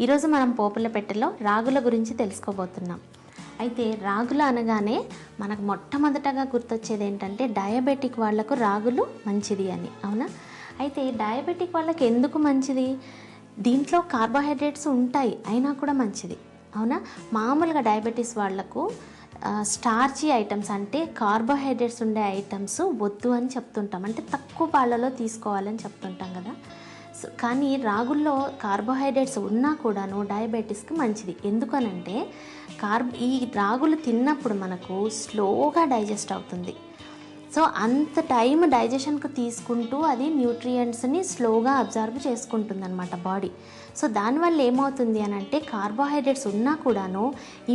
ఈరోజు మనం పోపుల పెట్టెలో రాగుల గురించి తెలుసుకోబోతున్నాం. అయితే రాగులు అనగానే మనకు మొట్టమొదటగా గుర్తొచ్చేది ఏంటంటే డయాబెటిక్ వాళ్లకు రాగులు మంచిది అని, అవునా? అయితే డయాబెటిక్ వాళ్ళకి ఎందుకు మంచిది? దీంట్లో కార్బోహైడ్రేట్స్ ఉంటాయి అయినా కూడా మంచిది, అవునా? మామూలుగా డయాబెటీస్ వాళ్లకు స్టార్చీ ఐటమ్స్ అంటే కార్బోహైడ్రేట్స్ ఉండే ఐటమ్స్ వద్దు అని చెప్తుంటాం, అంటే తక్కువ పాలలో తీసుకోవాలని చెప్తుంటాం కదా. కానీ రాగుల్లో కార్బోహైడ్రేట్స్ ఉన్నా కూడాను డయాబెటీస్కి మంచిది. ఎందుకనంటే ఈ రాగులు తిన్నప్పుడు మనకు స్లోగా డైజెస్ట్ అవుతుంది. సో అంత టైం డైజెషన్కు తీసుకుంటూ అది న్యూట్రియంట్స్ని స్లోగా అబ్జర్వ్ చేసుకుంటుంది అన్నమాట బాడీ. సో దానివల్ల ఏమవుతుంది అని అంటే కార్బోహైడ్రేట్స్ ఉన్నా కూడాను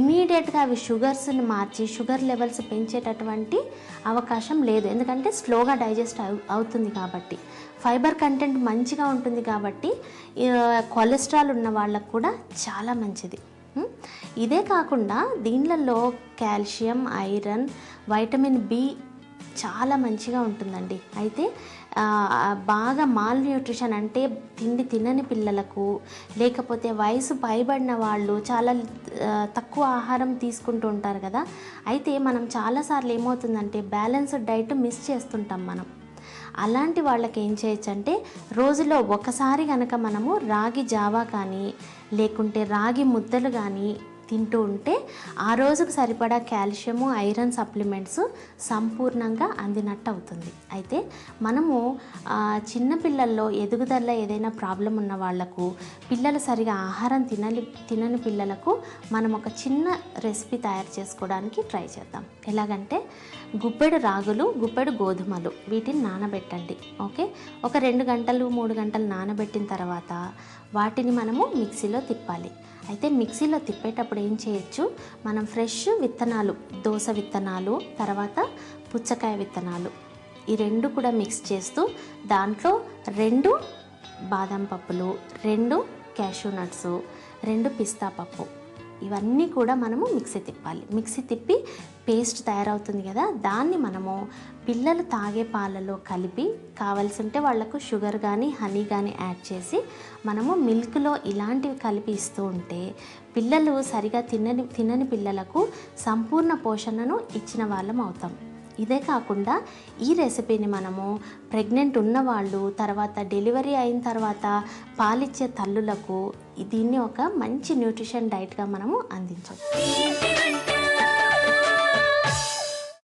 ఇమీడియట్గా అవి షుగర్స్ని మార్చి షుగర్ లెవెల్స్ పెంచేటటువంటి అవకాశం లేదు, ఎందుకంటే స్లోగా డైజెస్ట్ అవుతుంది కాబట్టి. ఫైబర్ కంటెంట్ మంచిగా ఉంటుంది కాబట్టి కొలెస్ట్రాల్ ఉన్న వాళ్ళకు కూడా చాలా మంచిది. ఇదే కాకుండా దీనిలలో కాల్షియం, ఐరన్, వైటమిన్ బి చాలా మంచిగా ఉంటుందండి. అయితే బాగా మాల్ న్యూట్రిషన్ అంటే తిండి తినని పిల్లలకు, లేకపోతే వయసు పైబడిన వాళ్ళు చాలా తక్కువ ఆహారం తీసుకుంటూ ఉంటారు కదా. అయితే మనం చాలాసార్లు ఏమవుతుందంటే బ్యాలెన్స్డ్ డైట్ మిస్ చేస్తుంటాం మనం. అలాంటి వాళ్ళకి ఏం చేయొచ్చు అంటే రోజులో ఒకసారి కనుక మనము రాగి జావా కానీ లేకుంటే రాగి ముద్దలు కానీ తింటూ ఉంటే ఆ రోజుకు సరిపడా కాల్షియము, ఐరన్ సప్లిమెంట్స్ సంపూర్ణంగా అందినట్టు అవుతుంది. అయితే మనము చిన్నపిల్లల్లో ఎదుగుదలలో ఏదైనా ప్రాబ్లం ఉన్న వాళ్లకు, పిల్లలు సరిగా ఆహారం తినని పిల్లలకు మనం ఒక చిన్న రెసిపీ తయారు చేసుకోవడానికి ట్రై చేద్దాం. ఎలాగంటే గుప్పెడు రాగులు, గుప్పెడు గోధుమలు, వీటిని నానబెట్టండి. ఓకే, ఒక 2 గంటలు 3 గంటలు నానబెట్టిన తర్వాత వాటిని మనము మిక్సీలో తిప్పాలి. అయితే మిక్సీలో తిప్పేటప్పుడు ఏం చేయొచ్చు, మనం ఫ్రెష్ విత్తనాలు, దోస విత్తనాలు, తర్వాత పుచ్చకాయ విత్తనాలు, ఈ 2 కూడా మిక్స్ చేస్తూ దాంట్లో 2 బాదం పప్పులు, 2 క్యాషూ నట్స్, 2 పిస్తా పప్పు, ఇవన్నీ కూడా మనము మిక్సీ తిప్పాలి. మిక్సీ తిప్పి పేస్ట్ తయారవుతుంది కదా, దాన్ని మనము పిల్లలు తాగే పాలలో కలిపి కావాల్సి ఉంటే వాళ్లకు షుగర్ కానీ హనీ కానీ యాడ్ చేసి మనము మిల్క్లో ఇలాంటివి కలిపి ఇస్తూ ఉంటే పిల్లలు సరిగా తినని పిల్లలకు సంపూర్ణ పోషణను ఇచ్చిన వాళ్ళం అవుతాం. ఇదే కాకుండా ఈ రెసిపీని మనము ప్రెగ్నెంట్ ఉన్నవాళ్ళు, తర్వాత డెలివరీ అయిన తర్వాత పాలిచ్చే తల్లులకు దీన్ని ఒక మంచి న్యూట్రిషన్ డైట్గా మనము అందించవచ్చు.